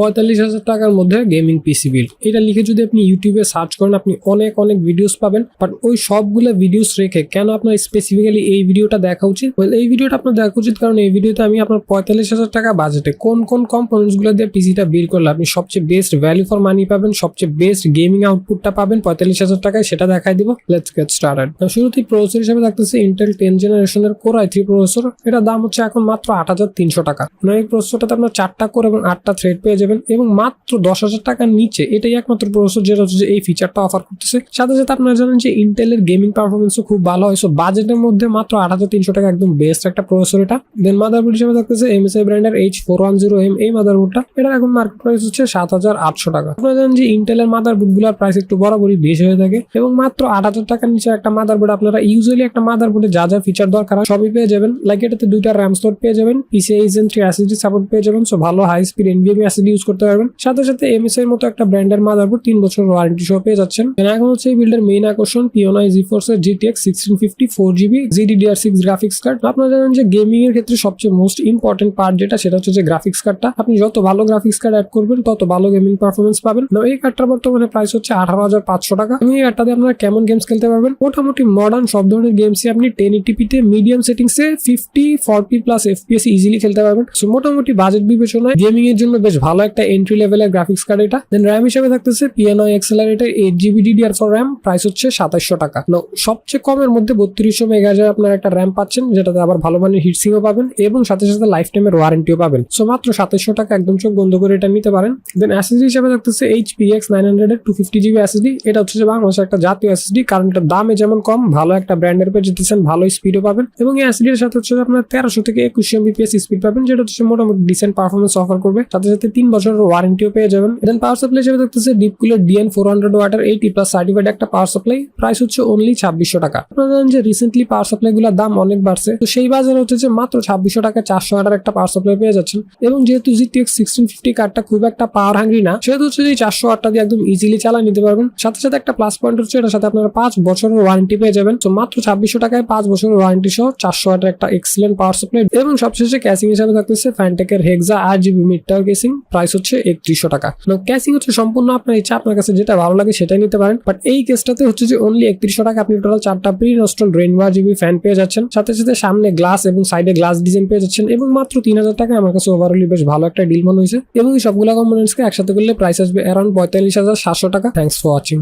45,000 টাকার মধ্যে gaming PC build. এটা লিখে যদি আপনি ইউটিউবে সার্চ করেন আপনি অনেক অনেক ভিডিওস পাবেন, বাট ওই সবগুলো ভিডিওস রেখে কেন আপনার স্পেসিফিক্যালি এই ভিডিওটা দেখা উচিত? এই ভিডিওটা আপনার দেখা উচিত কারণ এই ভিডিওতে আমি আপনার 45,000 টাকা বাজেটে কোন কোন কম্পোনেন্টস গুলো দিয়ে পিসিটা বিল্ড করলে আপনি সবচেয়ে বেস্ট ভ্যালু ফর মানি পাবেন, সবচেয়ে বেস্ট গেমিং আউটপুটটা পাবেন 45,000 টাকায়, সেটা দেখাই দিব। Let's get started. শুরুতেই প্রসেসর হিসেবে থাকতেছে ইন্টেল 10 জেনারেশনের কোর i3 প্রসেসর। এটা দাম হচ্ছে এখন মাত্র 8,300 টাকা। এই প্রসেসরটাতে আপনার 4টা কোর এবং 8টা থ্রেড পেয়ে যাবেন এবং মাত্র 10,000 টাকার নিচে এটাই একমাত্র প্রসেসর যেটা হচ্ছে এই ফিচারটা অফার করতেছে। সাথে সাথে আপনারা জানেন যে ইন্টেলের গেমিং পারফরমেন্সও খুব ভালো হয়, সো বাজেটের মধ্যে মাত্র 8,300 টাকা একদম বেস্ট একটা প্রসেসর এটা। দেন মাদারবোর্ড হিসেবে থাকতেছে MSI ব্র্যান্ডের H410M এই মাদারবোর্ডটা। এটা এখন মার্কেট প্রাইস হচ্ছে 7,800 টাকা। আপনারা জানেন যে ইন্টেলের মাদারবোর্ড গুলোর প্রাইস একটু বরাবরই বেশি হয়ে থাকে এবং মাত্র 8,000 টাকার নিচে একটা মাদারবোর্ড আপনারা ইউজুয়ালি একটা মাদারবোর্ডে যা যা ফিচার দরকার সবই পেয়ে যাবেন। লাইক এটাতে 2টা RAM স্লট পেয়ে যাবেন, PCIe Gen 3 SSD সাপোর্ট পেয়ে যাবেন, সো ভালো high speed NVMe SSD use করতে পারবেন। সাথে সাথে MSI এর মতো একটা ব্র্যান্ডের মাদারবোর্ড 3 বছর ওয়ারেন্টি সহ পেয়ে যাচ্ছেন। এখন হচ্ছে এই বিল্ডের মেইন আকর্ষণ P1i GeForce GTX 1650 4GB GDDR6 graphics card. আপনারা জানেন যে গেমিং এর ক্ষেত্রে সবচেয়ে মোস্ট ইম্পর্টেন্ট পার্ট যেটা সেটা হচ্ছে যে গ্রাফিক্স কার্ডটা। আপনি যত ভালো গ্রাফিক্স কার্ড অ্যাড করবেন তত ভালো গেমিং পারফরমেন্স পাবেন। এই কার্ডটার বর্তমানে প্রাইস হচ্ছে 18,500 টাকা। এবং এই কার্ডটাতে আপনারা কেমন গেমস খেলতে পারবেন? মোটামুটি মডার্ন সব ধরনের গেমসই আপনি 1080p তে মিডিয়াম সেটিংসে 50-40+ FPS ইজিলি খেলতে পারবেন। সো মোটামুটি বাজেট বিবেচনায় গেমিং এর জন্য বেশ ভালো একটা এন্ট্রি লেভেলের গ্রাফিক্স কার্ড এটা। দেন RAM হিসেবে থাকতেছে P1i Accelerator 8GB DDR4 RAM, price হচ্ছে 2700 টাকা। সবচেয়ে কমের মধ্যে 3200 মেগাহার্জের আপনার একটা RAM পাচ্ছেন, যেটাতে আবার ভালো মানের হিটসিংও পাবেন এবং সাথে সাথে লাইফ টাইমের ওয়ারেন্টিও পাবেন। সো মাত্র 2700 টাকা একদম চোখ বন্ধ করে এটা নিতে পারেন। দেন SSD হিসেবে থাকতেছে HP X900 এর 250GB SSD। এটা হচ্ছে যে বাংলাদেশের একটা জাতীয় SSD, কারণ এটা দামে যেমন কম ভালো একটা ব্র্যান্ডের পেয়ে যেতেছেন, ভালো স্পিডও পাবেন এবং এই SSD এর সাথে হচ্ছে আপনার 1300 থেকে 2100 mbps স্পিড পাবেন, যেটা হচ্ছে মোটামুটি ডিসেন্ট পারফরমেন্স অফার করবে। সাথে সাথে 3 বছরের ওয়ারেন্টিও পেয়ে যাবেন। দেন পাওয়ার সাপ্লাই হিসেবে থাকতেছে ডিপ কুলার DN 400 ওয়াটের 80+ সার্টিফাইড একটা পাওয়ার সাপ্লাই, প্রাইস হচ্ছে অনলি 2600 টাকা। আপনারা জানেন যে রিসেন্টলি পাওয়ার সাপ্লাই গুলোর দাম অনেক বাড়ছে, তো সেই বাজারে হচ্ছে যে মাত্র 2600 টাকা 400 ওয়াটের একটা পাওয়ার সাপ্লাই পেয়ে যাচ্ছেন। এবং যেহেতু GTX 1650 কার্ডটা খুব একটা পাওয়ার হাঙ্গ্রি না, সেহেতু হচ্ছে যে 400 ওয়াটটা দিয়ে একদম ইজিলি চালিয়ে নিতে পারবেন। সাথে সাথে একটা প্লাস পয়েন্ট হচ্ছে এটার সাথে আপনারা 5 বছরের ওয়ারেন্টি পেয়ে যাবেন। তো মাত্র 2600 টাকায় 5 বছরের ওয়ারেন্টি সহ 400 ওয়াটের একটা এক্সিলেন্ট পাওয়ার সাপ্লাই। এবং সবশেষে ক্যাসিং হিসেবে থাকতেছে ফ্যানটেকের হেক্সা 8GB mid tower casing, price হচ্ছে 3100 টাকা। ক্যাসিং হচ্ছে সম্পূর্ণ আপনার ইচ্ছা, আপনার কাছে যেটা ভালো লাগে সেটাই নিতে পারেন, বাট এই কেসটাতে হচ্ছে যে অনলি 3100 টাকা আপনি টোটাল 4টা pre installed rainbow RGB fan পেয়ে যাচ্ছেন। সাথে সাথে সামনে গ্লাস এবং সাইডে গ্লাস ডিজাইন পেয়ে যাচ্ছেন এবং মাত্র 3000 টাকা আমার কাছে ওভারঅলি বেশ ভালো একটা ডিল মনে হয়েছে। এবং এই সবগুলো কম্পোনেন্টসকে একসাথে করলে প্রাইস আসবে অ্যারাউন্ড 45,700 টাকা। Thanks for watching.